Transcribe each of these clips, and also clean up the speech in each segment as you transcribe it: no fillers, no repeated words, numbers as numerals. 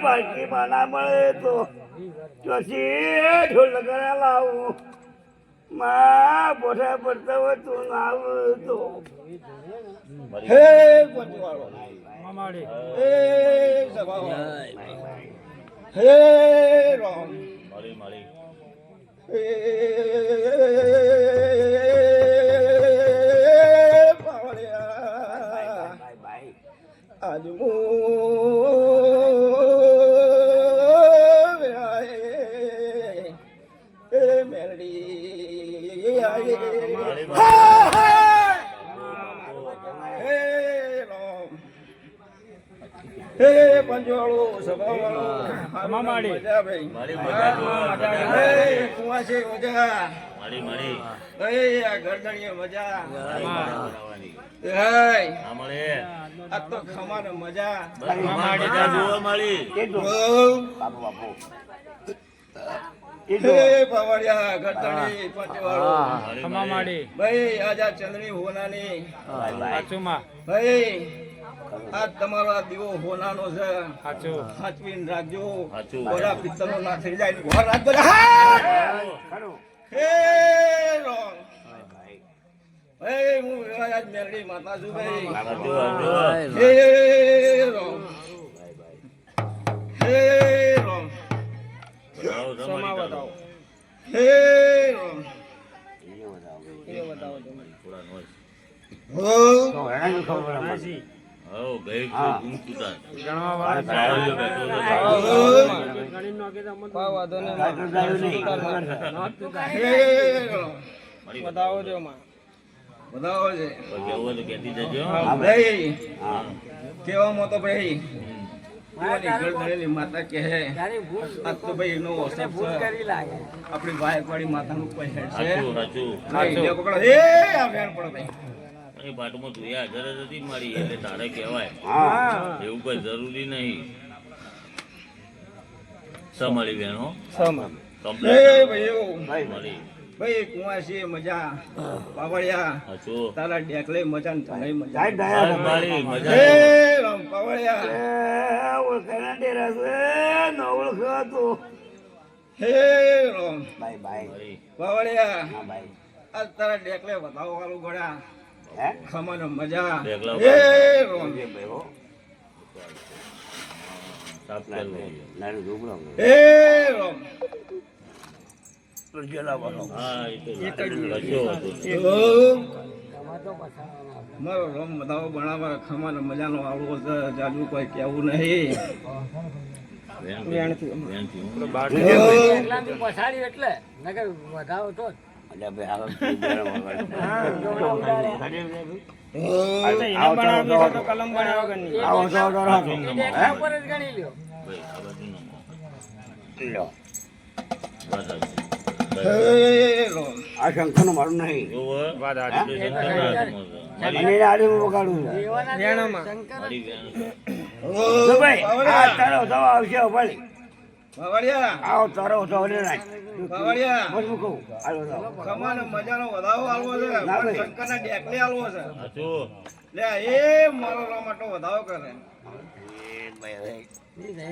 પાલકી માના મળે તો ચોથી ઢોલ લગાડા લાવું માં બોઠા પડતા હોય તું ના આવું તો હે પંચવાળો મામાડી હે સભાઓ હે રામ મારી મારી હે પાવળિયા આજ મો હે પંજવાળો સભાવાળો મામાડી મજા ભાઈ મારી મજા હે કુવાસે મજા મારી મારી હે આ ગરદણીએ મજા હે આમળે આ તો ખમાને મજા મામાડી જાજો મારી બાપુ બાપુ હે પાવડિયા ગરદણી પંજવાળો મામાડી ભાઈ આજા ચંદની હોનાની સાચુમાં ભાઈ આ તમારો આ દીવો હોનાનો છે સાચું સાચવીને રાખજો બોલા પિત્તળનો ના થઈ જાય ઘર રાખજો હે રોમ હે હું આજ મેરડી માતા છું ભાઈ હે રોમ હે રોમ સમા બતાવો હે રોમ એ બતાવો તમે થોડા નોજ હો તો હેરાન ખબર નથી ઓ ગઈ છે ગુંતુતા ગણવા વાળા ગણી નો કે મત વાદો ને બતાવો જો માં બતાવો છે કેવો તો કેતી જજો હા ભાઈ હા કેવા મો તો ભાઈ કોની ગળધરેલી માતા કે હે આ તો ભાઈ નો ભૂલ કરી લાગે આપણી વાયકવાડી માતાનું કોઈ હેડ છે સાચું સાચું એ પકડો એ આ વેણ પડો ભાઈ એ પાટમાં તું યા જરા જતી મારી એટલે તારે કહેવાય એવું કઈ જરૂરી નહીં સમળી બેનો સમ કમ્પ્લીટ ભાઈ મળી ભાઈ કુવાસી મજા પાવળિયા તારા ડેકલે મજા ને તને મજા મારી મજા એ રામ પાવળિયા ઓળખાના ડેરા છે ન ઓળખો તો હે રામ બાય બાય પાવળિયા હા ભાઈ આ તારા ડેકલે વધાવો વાળું ગળા ખમાનો મજા એ રોમ જે ભાઈ હો સાફ કર લે નાનું ઢોકળો એ રોમ રજેલા વાળો હા એ તો એક જ હતો મારો રોમ બધાઓ બનાવવા ખમાનો મજાનો આવડો છે જાજુ કોઈ કેવું નહીં વેણથી પછાડી એટલે નગર વધાવો તો અલ્યા ભાઈ આગળ તો કલમ બનાવો ગની આવો તો રાખો ઉપર જ ગણી લ્યો ભાઈ આ બધું લ્યો આ શંખનો મારું નહીં વાત આડી મને આડી વગાડું વેણમાં શંકર ભાઈ આ તારો દવા આવશે ભાઈ પાવડિયા આવો તારો ધોલે રાખ પાવડિયા મજબૂ કહું આલો કમાનો મજાનો વધાવો આલવો છે શંકરના ડેકલે આલવો છે સાચું લે એ મારો રામાટો વધાવો કરે એ ભાઈ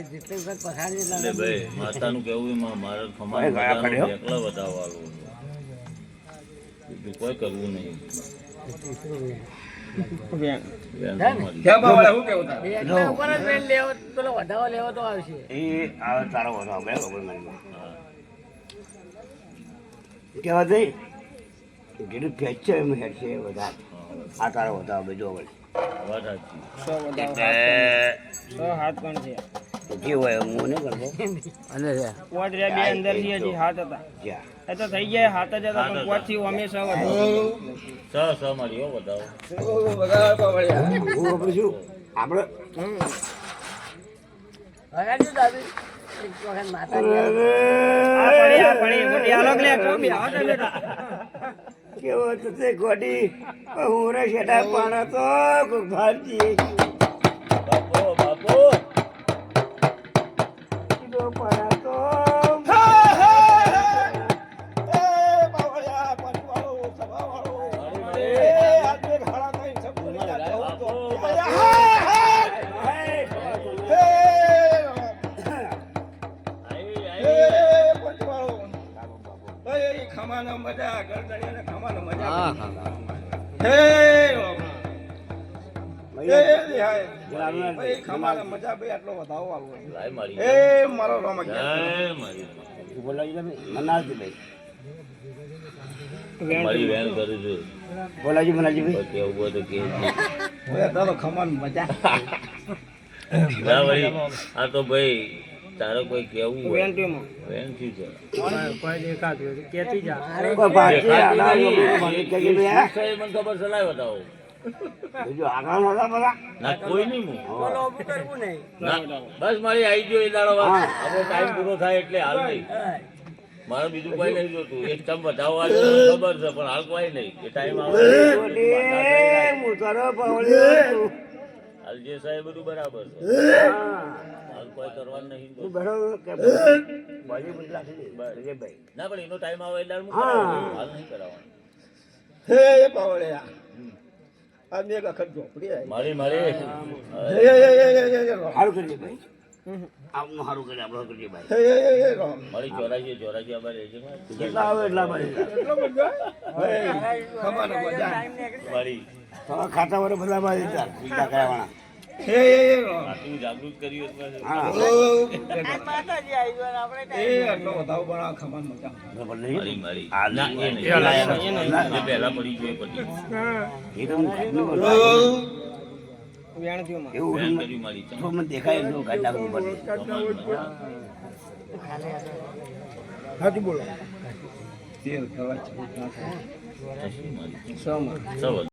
જેટલે વખત પછાડી લે ભાઈ માતાનું કેવું મારે ખમાનો ડેકલા વધાવો આલવો છે કોઈ કરવું નહીં ક્યાં બાવળા હું કેવું તા એકલા ઉપર જ બેન લેવો પેલો વધાવો લેવો તો આવશે એ આવે તારો વધાવો બે ખબર નહીં કેવા દે ગીડું ફેચ છે એમ હેડ છે વધારે આ તારો વધાવો બેજો વળી વધારે 100 હાથ પણ છે જે હોય હું નહીં કરતો અને કોડરિયા બે અંદર થી હજી હાથ હતા જ્યાં એ તો થઈ ગયા હાથ જ હતા પણ કોડ થી અમે 100 મારી હો બતાવો બગાડ પાવળિયા હું પૂછું આપણે વગાડજો દાદી એક વખત માતા આ પડી મોટી અલગ લે તો બી આવા બેટા કેવો તો તે ગોડી હું રે શેડા પાણા તો ભારતી બાપો બાપો કીધો પાણા તો ખમાનો મજા ગરદણીયાને ખમાનો મજા હા હે ભાઈ ખમાનો મજા ભાઈ આટલો વધાવો આવો લાય મારી એ મારો રોમ જય મારી બોલાવી તમે મનાજી ભાઈ મારી વેન કરું છું બોલાજી મનાજી ભાઈ કેવું હોય તો કે ભાઈ તારો ખમાનો મજા ના ભાઈ આ તો ભાઈ તારે કોઈ કેવું હોય વેન શું છે કોઈ દેખાતું કેતી જા મને ખબર છે લાય બતાવો ના કોઈ નહીં ના બસ મારી આવી ગયો એ દાડો વાત આપણો ટાઈમ પૂરો થાય એટલે હાલ નહીં મારે બીજું કોઈ નહીં જોતું એક ચમ બતાવવા ખબર છે પણ હાલ કોઈ નહીં એ ટાઈમ આવે હાલ જે સાહેબ બધું બરાબર છે હાલ કોઈ કરવાનું નહીં ના પણ એનો ટાઈમ આવે એટલે હાલ નહીં કરાવવાનું હે પાવળિયા આ મેં વખત ઝોપડી આવી મારી મારી સારું કરીએ ભાઈ આપનું સારું કરીએ આપણે કરીએ ભાઈ મારી ચોરાજી અમારે રહેશે જેટલા આવે એટલા ભાઈ ખમાનો મજા મારી ખાતા વાળા બધા ભાઈ બીજા કરાવવાના આટલું જાગૃત કર્યું એટલે એ આટલો વધાવો બનાવ ખમાનો મજા મારી મારી ના એ નહીં જે પહેલા પડી ગયો એ પડી એવું વેન કર્યું મારી ચમ. મને દેખાય એટલું કાઢી નાખવું પડે તેલ ખવા કશું મારી સોમાં સૌ